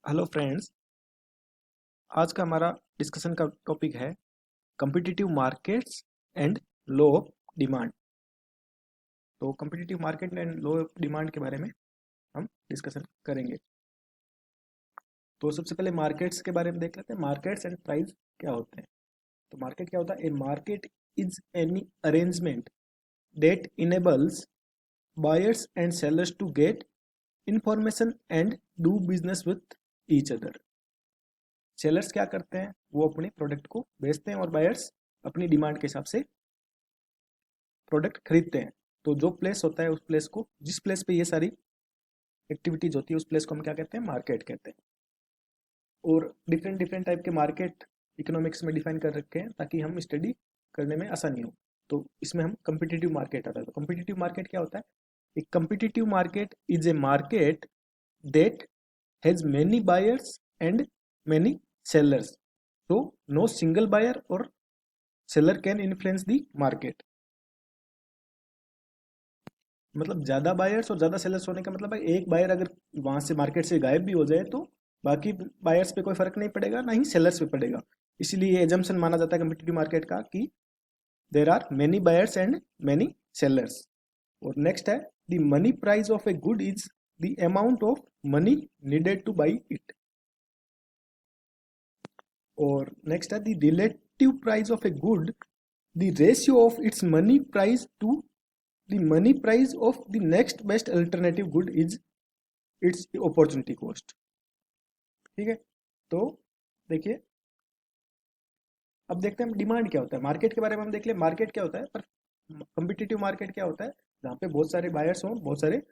Hello friends. आज का हमारा डिस्कशन का टॉपिक है competitive markets and law of demand. तो competitive market and law of demand के बारे में हम डिस्कशन करेंगे। तो सबसे पहले मार्केट्स के बारे में देख लेते हैं। मार्केट्स एंड प्राइस क्या होते हैं। तो मार्केट क्या होता है? A market is any arrangement that enables buyers and sellers to get information and do business with each other. Sellers क्या करते हैं? वो अपने प्रोडक्ट को बेचते हैं और बायर्स अपनी डिमांड के हिसाब से प्रोडक्ट खरीदते हैं। तो जो प्लेस होता है, उस प्लेस को, जिस प्लेस पे ये सारी एक्टिविटीज होती है, उस प्लेस को हम क्या कहते हैं? मार्केट कहते हैं। और डिफरेंट डिफरेंट टाइप के मार्केट इकोनॉमिक्स में डिफाइन कर रखे हैं ताकि हम स्टडी करने में आसानी हो। तो इसमें हम कम्पिटिटिव मार्केट आता है। तो कम्पिटिटिव मार्केट क्या होता है? एक competitive market is a market that has many buyers and many sellers. तो नो सिंगल बायर और seller can influence the market. मतलब ज्यादा बायर्स और ज्यादा सेलर्स होने का मतलब है एक बायर अगर वहां से मार्केट से गायब भी हो जाए तो बाकी बायर्स पे कोई फर्क नहीं पड़ेगा, ना ही सेलर्स पे पड़ेगा। इसीलिए ये एजम्पशन माना जाता है कम्पिटिटिव मार्केट का कि there are many buyers and many sellers. और नेक्स्ट है the money price of a good is the amount of money needed to buy it. और नेक्स्ट है the relative price of a good, the ratio of its money price to the money price of the next best alternative good is its opportunity cost। ठीक है। तो देखिए, अब देखते हैं demand क्या होता है। मार्केट के बारे में हम देख ले मार्केट क्या होता है, पर कम्पिटिटिव मार्केट क्या होता है? जहाँ पे बहुत सारे बायर्स हों, बहुत सारे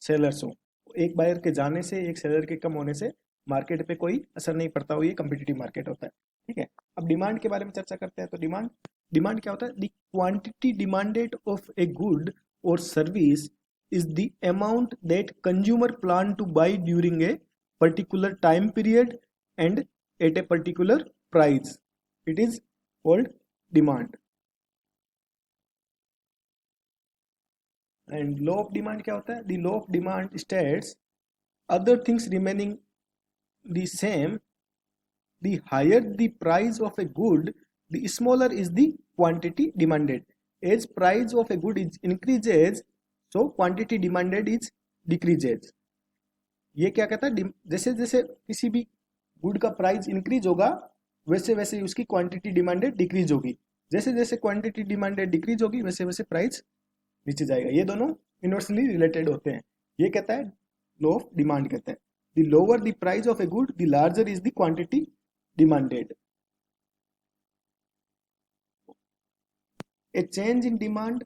सेलर्स हों। एक बायर के जाने से, एक सेलर के कम होने से मार्केट पे कोई असर नहीं पड़ता हो, ये कम्पिटिटिव मार्केट होता है। ठीक है। अब डिमांड के बारे में चर्चा करते हैं। तो डिमांड डिमांड क्या होता है? The quantity demanded of a good or service is the amount that consumer plan to buy during a particular time period and at a particular price. It is called demand। and law of demand क्या होता है? The law of demand states other things remaining the same, the higher the price of a good, the smaller is the quantity demanded। as price of a good is increases, so quantity demanded is decreases। ये क्या कहता है? जैसे जैसे किसी भी good का price increase होगा, वैसे वैसे उसकी क्वांटिटी डिमांडेड डिक्रीज होगी। जैसे जैसे क्वांटिटी डिमांडेड डिक्रीज होगी, वैसे वैसे प्राइस नीचे जाएगा। ये दोनों इनवर्सली रिलेटेड होते हैं। ये कहता है लॉ ऑफ डिमांड कहता है the lower the price of a good, the larger is the quantity demanded। A change in demand,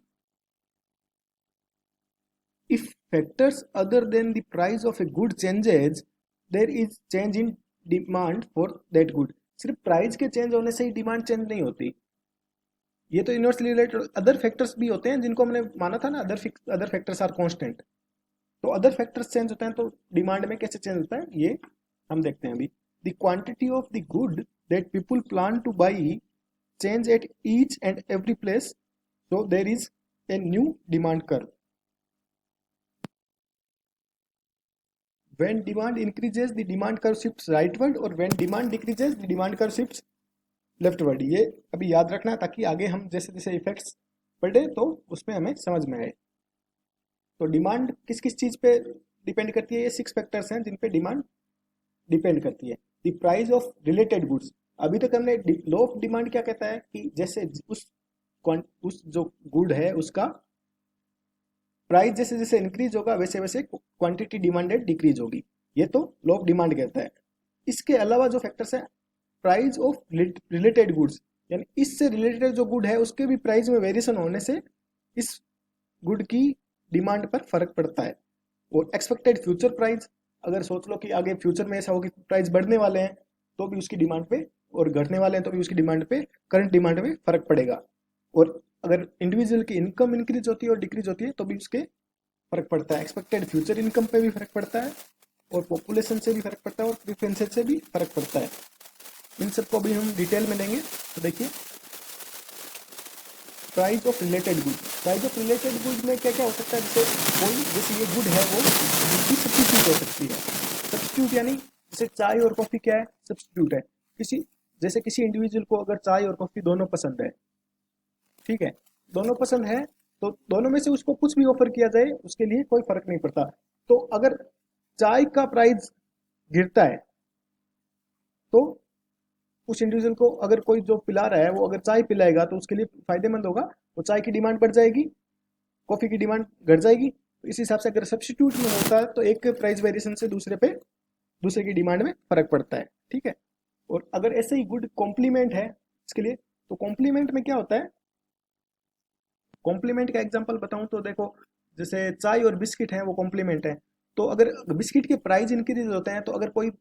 if factors other than the price of a good changes, there is change in demand for that good। सिर्फ price के change होने से ही demand change नहीं होती। ये तो inversely related other factors भी होते हैं, जिनको हमने माना था ना, अदर फैक्टर्स आर कांस्टेंट। तो अदर फैक्टर्स चेंज होते हैं तो डिमांड में कैसे चेंज होता है, ये हम देखते हैं अभी। The quantity of the good that people plan two by change at each and every place, so there is a new demand curve। when demand increases the demand curve shifts rightward, और when demand decreases the demand curve shifts leftward। ये अभी याद रखना है ताकि आगे हम जैसे जैसे इफेक्ट्स पढ़े तो उसमें हमें समझ में आए। तो डिमांड किस किस चीज पे डिपेंड करती है? ये 6 फैक्टर्स हैं जिन पे डिमांड डिपेंड करती है। The price of related goods, अभी तक हमने लॉ ऑफ डिमांड क्या कहता है कि जैसे उस जो गुड है उसका प्राइस जैसे जैसे इंक्रीज होगा, वैसे वैसे क्वांटिटी डिमांडेड डिक्रीज होगी। ये तो लॉ ऑफ डिमांड कहता है। इसके अलावा जो फैक्टर्स है, प्राइस ऑफ रिलेटेड गुड्स, यानी इससे रिलेटेड जो गुड है उसके भी प्राइस में वेरिएशन होने से इस गुड की डिमांड पर फर्क पड़ता है। और एक्सपेक्टेड फ्यूचर प्राइस, अगर सोच लो कि आगे फ्यूचर में ऐसा हो कि प्राइस बढ़ने वाले हैं तो भी उसकी डिमांड पे, और घटने वाले हैं तो भी उसकी डिमांड पे, करंट डिमांड में फर्क पड़ेगा। और अगर इंडिविजुअल की इनकम इंक्रीज होती है और डिक्रीज होती है तो भी उसके फर्क पड़ता है। एक्सपेक्टेड फ्यूचर इनकम पे भी फर्क पड़ता है, और पॉपुलेशन से भी फर्क पड़ता है, और प्रेफरेंसेस से भी फर्क पड़ता है। इन सबको भी हम डिटेल में लेंगे। तो देखिए, price of related good, price of related good में क्या क्या हो सकता है? जैसे कोई, जैसे ये गुड है वो दूसरी सब्स्टिट्यूट हो सकती है। सब्स्टिट्यूट यानी जैसे चाय और कॉफी क्या है, सब्स्टिट्यूट है। किसी जैसे किसी इंडिविजुअल को अगर चाय और कॉफी दोनों पसंद है, ठीक है, दोनों पसंद है, तो दोनों में से उसको कुछ भी ऑफर किया जाए उसके लिए कोई फर्क नहीं पड़ता। तो अगर चाय का प्राइस गिरता है तो उस इंडिविजुअल को, अगर कोई जो पिला रहा है वो अगर चाय पिलाएगा तो उसके लिए फायदेमंद होगा, वो चाय की डिमांड बढ़ जाएगी, कॉफी की डिमांड घट जाएगी। तो इस हिसाब से अगर सब्स्टिट्यूट में होता है तो एक प्राइस वेरिएशन से दूसरे की डिमांड में फर्क पड़ता है, ठीक है। और अगर ऐसे ही गुड कॉम्प्लीमेंट है इसके लिए, तो कॉम्प्लीमेंट में क्या होता है, कॉम्प्लीमेंट का एग्जांपल बताऊं तो देखो, जैसे चाय और बिस्किट है वो कॉम्प्लीमेंट है। तो अगर बिस्किट के प्राइस इंक्रीज होते हैं, तो अगर कोई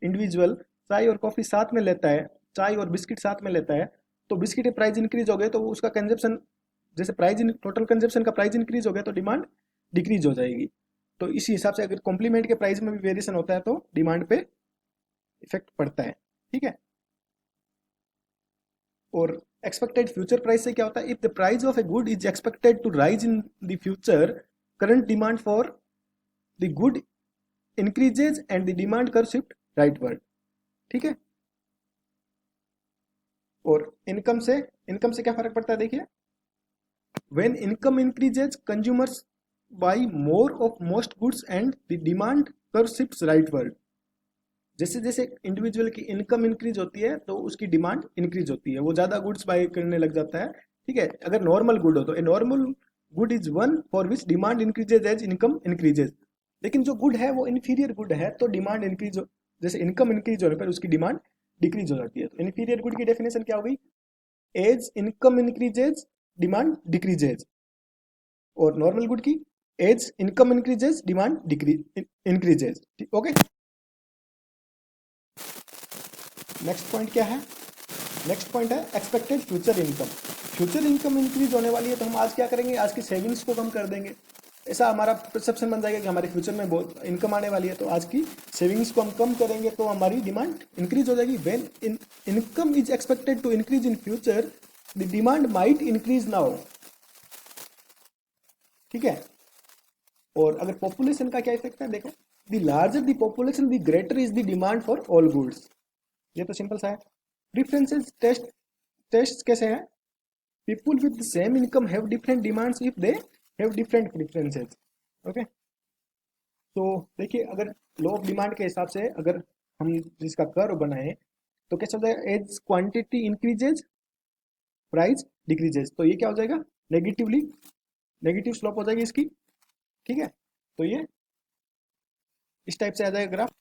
इंडिविजुअल चाय और कॉफी साथ में लेता है, चाय और बिस्किट साथ में लेता है, तो बिस्किट के प्राइस इंक्रीज हो गए तो उसका कंजप्शन, जैसे प्राइस टोटल कंजप्शन का प्राइस इंक्रीज हो गया तो डिमांड डिक्रीज हो जाएगी। तो इसी हिसाब से अगर कॉम्प्लीमेंट के प्राइस में भी वेरिएशन होता है तो डिमांड पे इफेक्ट पड़ता है, ठीक है। और एक्सपेक्टेड फ्यूचर प्राइस से क्या होता है, if the price of a good is expected to rise in the future, current demand for the good increases and the demand curve shift rightward, ठीक है। और इनकम से क्या फर्क पड़ता है, देखिए, when income increases consumers by more of most goods and the demand curve shift rightward. जैसे जैसे इंडिविजुअल की इनकम इंक्रीज होती है तो उसकी डिमांड इंक्रीज होती है, वो ज्यादा गुड्स बाय करने लग जाता है, ठीक है। अगर नॉर्मल गुड हो तो a normal good is one for which demand increases as income increases. लेकिन जो गुड है वो इन्फीरियर गुड है तो डिमांड इंक्रीज हो, जैसे इनकम इंक्रीज होने पर उसकी डिमांड डिक्रीज हो जाती है। तो इन्फीरियर गुड की डेफिनेशन क्या हो गई, as income increases demand decreases. और नॉर्मल गुड की, as income increases demand decrease increases, okay. Next point क्या है, नेक्स्ट पॉइंट है expected future income. Future income increase होने वाली है तो हम आज क्या करेंगे, आज की सेविंग्स को कम कर देंगे। ऐसा हमारा परसेप्शन बन जाएगा कि हमारे फ्यूचर में बहुत इनकम आने वाली है, तो आज की सेविंग्स को हम कम करेंगे तो हमारी डिमांड इंक्रीज हो जाएगी। When income is expected to increase in future, the demand might increase now, ठीक है। और अगर पॉपुलेशन का क्या इफेक्ट है, देखो, the larger the population the greater is the demand for all goods. ये तो सिंपल सा है। प्रेफरेंसेस टेस्ट कैसे है, people with same income have different demands if they have different preferences, okay. तो देखिए, अगर लॉ ऑफ डिमांड के हिसाब से अगर हम जिसका कर्व बनाए तो कैसे हो जाएगा, as quantity increases price decreases, तो ये क्या हो जाएगा, नेगेटिवली नेगेटिव स्लोप हो जाएगी इसकी, ठीक है। तो ये इस टाइप से आ जाएगा graph,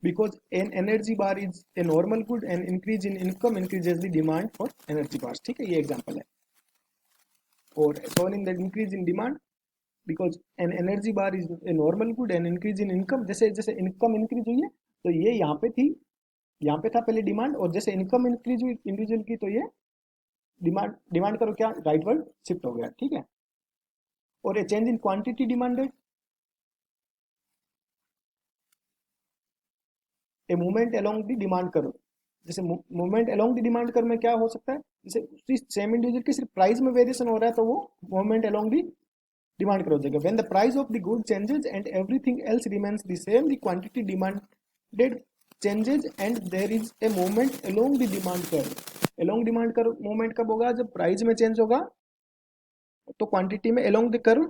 because an energy bar is a normal good and increase in income increases the demand for energy bars, ठीक है, ये एग्जांपल है। और showing that increase in demand because an energy bar is a normal good and increase in income, जैसे जैसे income increase हुई है तो ये यहाँ पे थी, यहाँ पे था पहले डिमांड, और जैसे इनकम इंक्रीज हुई इंडिविजुअल की तो ये डिमांड डिमांड करो क्या राइटवर्ड शिफ्ट हो गया, ठीक है। और ये change in quantity demanded, a movement along the demand curve, जैसे movement along the demand curve में क्या हो सकता है, जैसे उसी सेम इंडिविजुअल के सिर्फ प्राइस में वेरिएशन हो रहा है तो वो movement along the demand curve हो जाएगा। When the price of the good changes and everything else remains the same, the quantity demanded changes and there is a movement along the demand curve. Along demand curve movement कब होगा, जब price में change होगा तो quantity में along the curve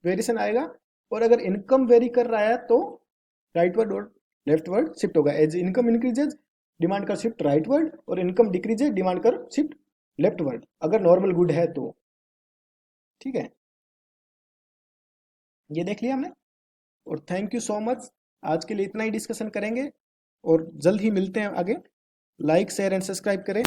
variation आएगा। और अगर इनकम वेरी कर रहा है तो राइटवर्ड और लेफ्टवर्ड शिफ्ट होगा। As income increases demand curve shift rightward, और income decreases demand curve shift leftward, अगर नॉर्मल गुड है तो, ठीक है। ये देख लिया हमने, और थैंक यू सो मच। आज के लिए इतना ही डिस्कशन करेंगे और जल्द ही मिलते हैं आगे। लाइक शेयर एंड सब्सक्राइब करें।